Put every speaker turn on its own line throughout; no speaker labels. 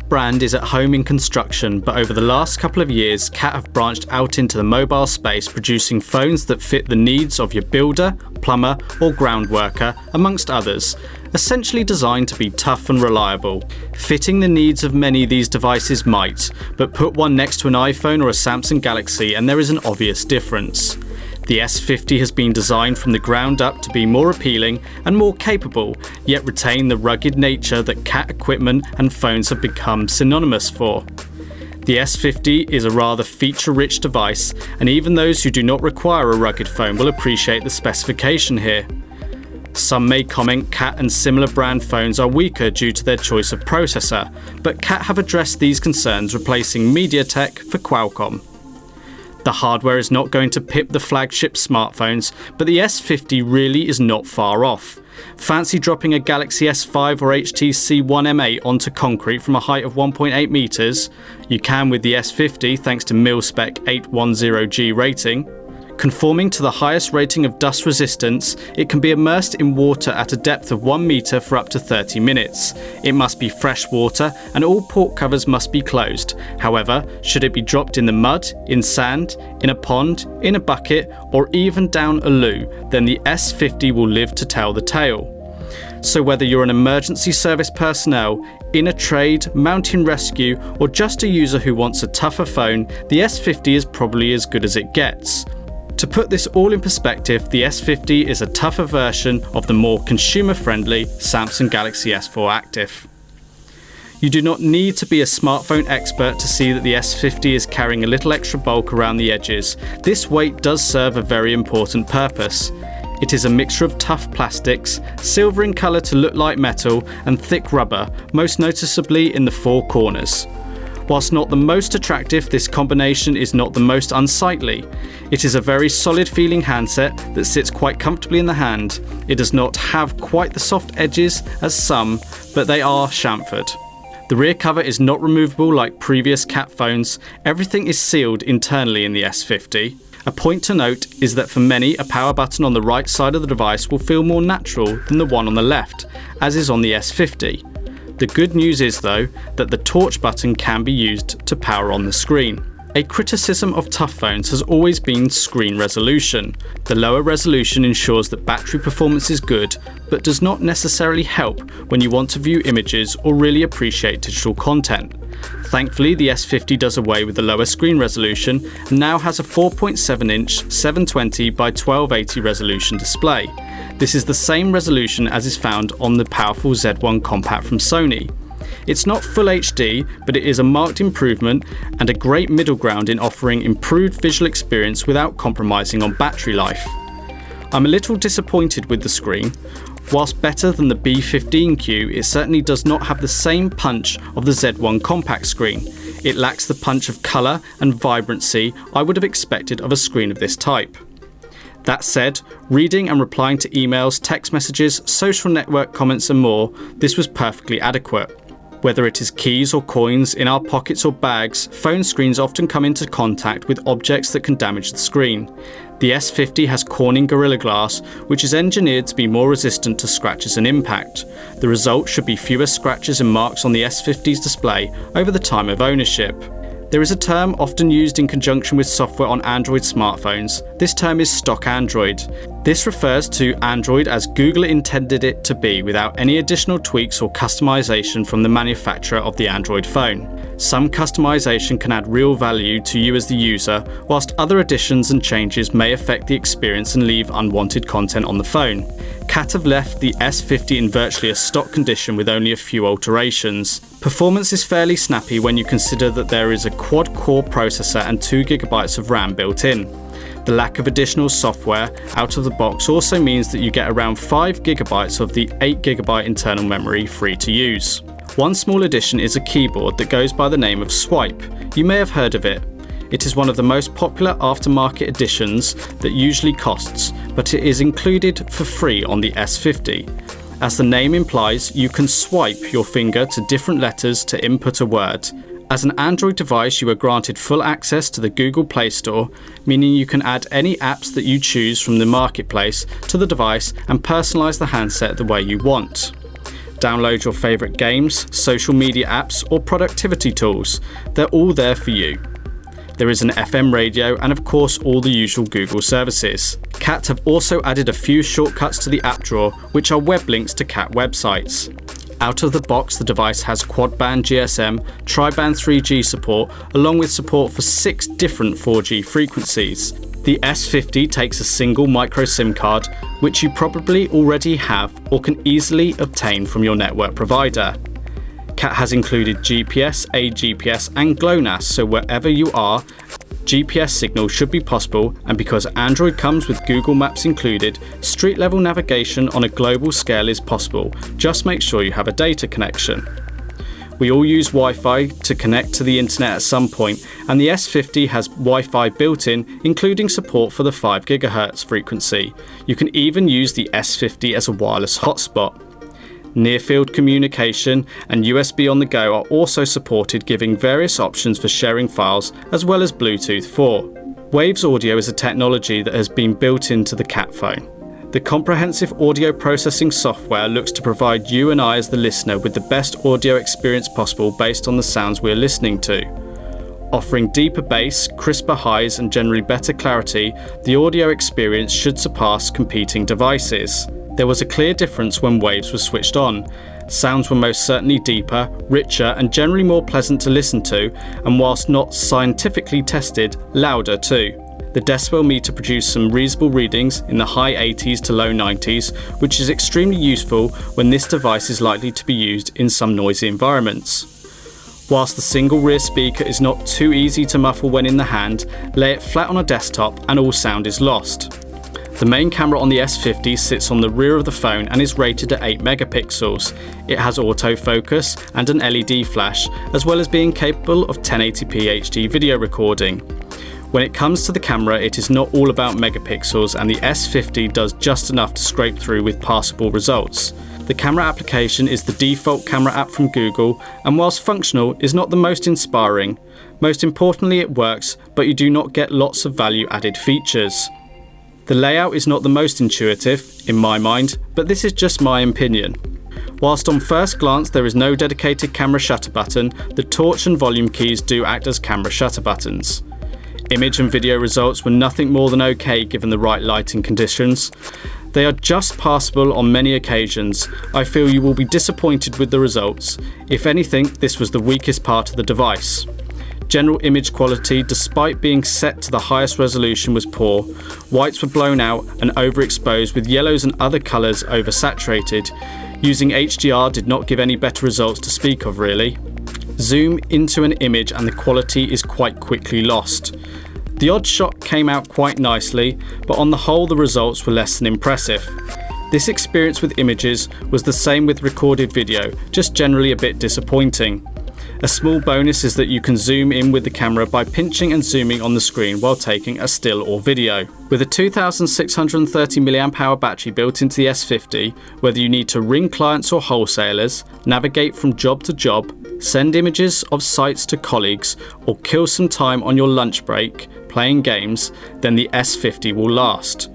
brand is at home in construction, but over the last couple of years, CAT have branched out into the mobile space, producing phones that fit the needs of your builder, plumber or ground worker, amongst others, essentially designed to be tough and reliable. Fitting the needs of many, these devices might, but put one next to an iPhone or a Samsung Galaxy and there is an obvious difference. The S50 has been designed from the ground up to be more appealing and more capable, yet retain the rugged nature that CAT equipment and phones have become synonymous for. The S50 is a rather feature-rich device, and even those who do not require a rugged phone will appreciate the specification here. Some may comment CAT and similar brand phones are weaker due to their choice of processor, but CAT have addressed these concerns, replacing MediaTek for Qualcomm. The hardware is not going to pip the flagship smartphones, but the S50 really is not far off. Fancy dropping a Galaxy S5 or HTC One M8 onto concrete from a height of 1.8 meters? You can with the S50 thanks to mil-spec 810G rating. Conforming to the highest rating of dust resistance, it can be immersed in water at a depth of 1 meter for up to 30 minutes. It must be fresh water and all port covers must be closed. However, should it be dropped in the mud, in sand, in a pond, in a bucket, or even down a loo, then the S50 will live to tell the tale. So whether you're an emergency service personnel, in a trade, mountain rescue, or just a user who wants a tougher phone, the S50 is probably as good as it gets. To put this all in perspective, the S50 is a tougher version of the more consumer-friendly Samsung Galaxy S4 Active. You do not need to be a smartphone expert to see that the S50 is carrying a little extra bulk around the edges. This weight does serve a very important purpose. It is a mixture of tough plastics, silver in colour to look like metal, and thick rubber, most noticeably in the four corners. Whilst not the most attractive, this combination is not the most unsightly. It is a very solid feeling handset that sits quite comfortably in the hand. It does not have quite the soft edges as some, but they are chamfered. The rear cover is not removable like previous CAT phones. Everything is sealed internally in the S50. A point to note is that for many, a power button on the right side of the device will feel more natural than the one on the left, as is on the S50. The good news is though, that the torch button can be used to power on the screen. A criticism of tough phones has always been screen resolution. The lower resolution ensures that battery performance is good, but does not necessarily help when you want to view images or really appreciate digital content. Thankfully, the S50 does away with the lower screen resolution and now has a 4.7-inch 720 by 1280 resolution display. This is the same resolution as is found on the powerful Z1 Compact from Sony. It's not full HD, but it is a marked improvement and a great middle ground in offering improved visual experience without compromising on battery life. I'm a little disappointed with the screen. Whilst better than the B15Q, it certainly does not have the same punch of the Z1 Compact screen. It lacks the punch of colour and vibrancy I would have expected of a screen of this type. That said, reading and replying to emails, text messages, social network comments and more, this was perfectly adequate. Whether it is keys or coins in our pockets or bags, phone screens often come into contact with objects that can damage the screen. The S50 has Corning Gorilla Glass, which is engineered to be more resistant to scratches and impact. The result should be fewer scratches and marks on the S50's display over the time of ownership. There is a term often used in conjunction with software on Android smartphones. This term is stock Android. This refers to Android as Google intended it to be without any additional tweaks or customization from the manufacturer of the Android phone. Some customization can add real value to you as the user, whilst other additions and changes may affect the experience and leave unwanted content on the phone. CAT have left the S50 in virtually a stock condition with only a few alterations. Performance is fairly snappy when you consider that there is a quad-core processor and 2GB of RAM built in. The lack of additional software out of the box also means that you get around 5GB of the 8GB internal memory free to use. One small addition is a keyboard that goes by the name of Swipe. You may have heard of it. It is one of the most popular aftermarket additions that usually costs, but it is included for free on the S50. As the name implies, you can swipe your finger to different letters to input a word. As an Android device, you are granted full access to the Google Play Store, meaning you can add any apps that you choose from the marketplace to the device and personalize the handset the way you want. download your favourite games, social media apps or productivity tools. They're all there for you. There is an FM radio and of course all the usual Google services. CAT have also added a few shortcuts to the app drawer, which are web links to CAT websites. Out of the box, the device has quad-band GSM, tri-band 3G support, along with support for 6 different 4G frequencies. The S50 takes a single micro SIM card, which you probably already have or can easily obtain from your network provider. CAT has included GPS, AGPS and GLONASS, so wherever you are, GPS signal should be possible, and because Android comes with Google Maps included, street level navigation on a global scale is possible. Just make sure you have a data connection. We all use Wi-Fi to connect to the internet at some point, and the S50 has Wi-Fi built in, including support for the 5 GHz frequency. You can even use the S50 as a wireless hotspot. Near-field communication and USB on the go are also supported, giving various options for sharing files as well as Bluetooth 4. Waves Audio is a technology that has been built into the CAT phone. The comprehensive audio processing software looks to provide you and I as the listener with the best audio experience possible based on the sounds we're listening to. Offering deeper bass, crisper highs and generally better clarity, the audio experience should surpass competing devices. There was a clear difference when Waves was switched on. Sounds were most certainly deeper, richer and generally more pleasant to listen to, and whilst not scientifically tested, louder too. The decibel meter produced some reasonable readings in the high 80s to low 90s, which is extremely useful when this device is likely to be used in some noisy environments. Whilst the single rear speaker is not too easy to muffle when in the hand, lay it flat on a desktop and all sound is lost. The main camera on the S50 sits on the rear of the phone and is rated at 8 megapixels. It has autofocus and an LED flash, as well as being capable of 1080p HD video recording. When it comes to the camera, it is not all about megapixels, and the S50 does just enough to scrape through with passable results. The camera application is the default camera app from Google, and whilst functional, is not the most inspiring. Most importantly, it works, but you do not get lots of value-added features. The layout is not the most intuitive, in my mind, but this is just my opinion. Whilst on first glance there is no dedicated camera shutter button, the torch and volume keys do act as camera shutter buttons. Image and video results were nothing more than okay given the right lighting conditions. They are just passable on many occasions. I feel you will be disappointed with the results. If anything, this was the weakest part of the device. General image quality, despite being set to the highest resolution, was poor. Whites were blown out and overexposed, with yellows and other colours oversaturated. Using HDR did not give any better results to speak of really. Zoom into an image and the quality is quite quickly lost. The odd shot came out quite nicely, but on the whole the results were less than impressive. This experience with images was the same with recorded video, just generally a bit disappointing. A small bonus is that you can zoom in with the camera by pinching and zooming on the screen while taking a still or video. With a 2630 mAh battery built into the S50, whether you need to ring clients or wholesalers, navigate from job to job, send images of sites to colleagues, or kill some time on your lunch break playing games, then the S50 will last.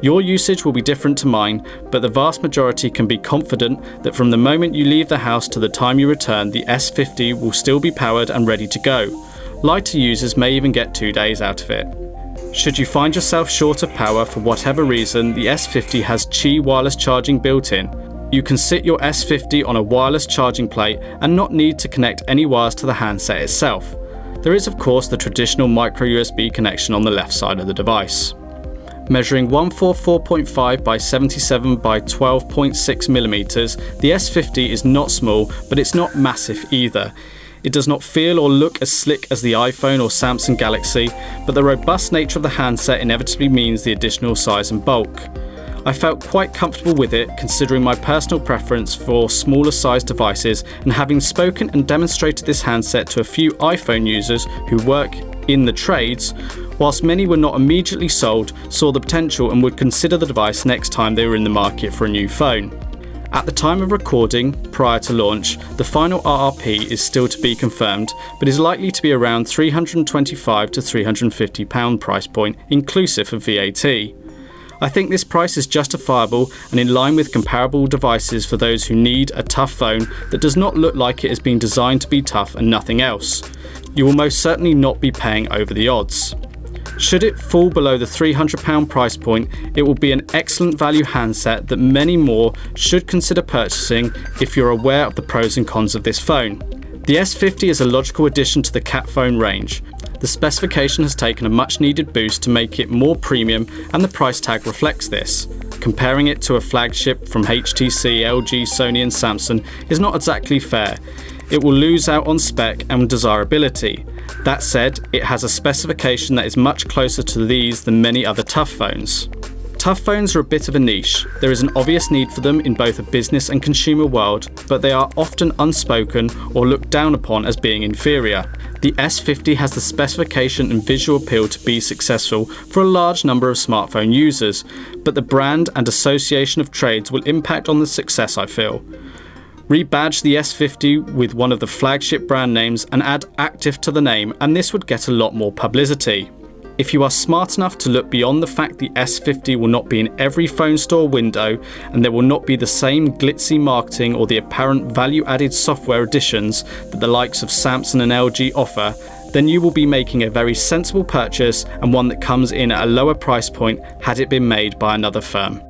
Your usage will be different to mine, but the vast majority can be confident that from the moment you leave the house to the time you return, the S50 will still be powered and ready to go. Lighter users may even get 2 days out of it. Should you find yourself short of power for whatever reason, the S50 has Qi wireless charging built in. You can sit your S50 on a wireless charging plate and not need to connect any wires to the handset itself. There is of course the traditional micro USB connection on the left side of the device. Measuring 144.5 by 77 by 12.6 millimeters, the S50 is not small, but it's not massive either. It does not feel or look as slick as the iPhone or Samsung Galaxy, but the robust nature of the handset inevitably means the additional size and bulk. I felt quite comfortable with it, considering my personal preference for smaller sized devices, and having spoken and demonstrated this handset to a few iPhone users who work in the trades, whilst many were not immediately sold, saw the potential and would consider the device next time they were in the market for a new phone. At the time of recording, prior to launch, the final RRP is still to be confirmed, but is likely to be around £325 to £350 price point, inclusive of VAT. I think this price is justifiable and in line with comparable devices for those who need a tough phone that does not look like it has been designed to be tough and nothing else. You will most certainly not be paying over the odds. Should it fall below the £300 price point, it will be an excellent value handset that many more should consider purchasing if you're aware of the pros and cons of this phone. The S50 is a logical addition to the CAT phone range. The specification has taken a much needed boost to make it more premium, and the price tag reflects this. Comparing it to a flagship from HTC, LG, Sony and Samsung is not exactly fair. It will lose out on spec and desirability. That said, it has a specification that is much closer to these than many other tough phones. Tough phones are a bit of a niche. There is an obvious need for them in both a business and consumer world, but they are often unspoken or looked down upon as being inferior. The S50 has the specification and visual appeal to be successful for a large number of smartphone users, but the brand and association of trades will impact on the success, I feel. Rebadge the S50 with one of the flagship brand names and add active to the name, and this would get a lot more publicity. If you are smart enough to look beyond the fact the S50 will not be in every phone store window and there will not be the same glitzy marketing or the apparent value-added software additions that the likes of Samsung and LG offer, then you will be making a very sensible purchase and one that comes in at a lower price point had it been made by another firm.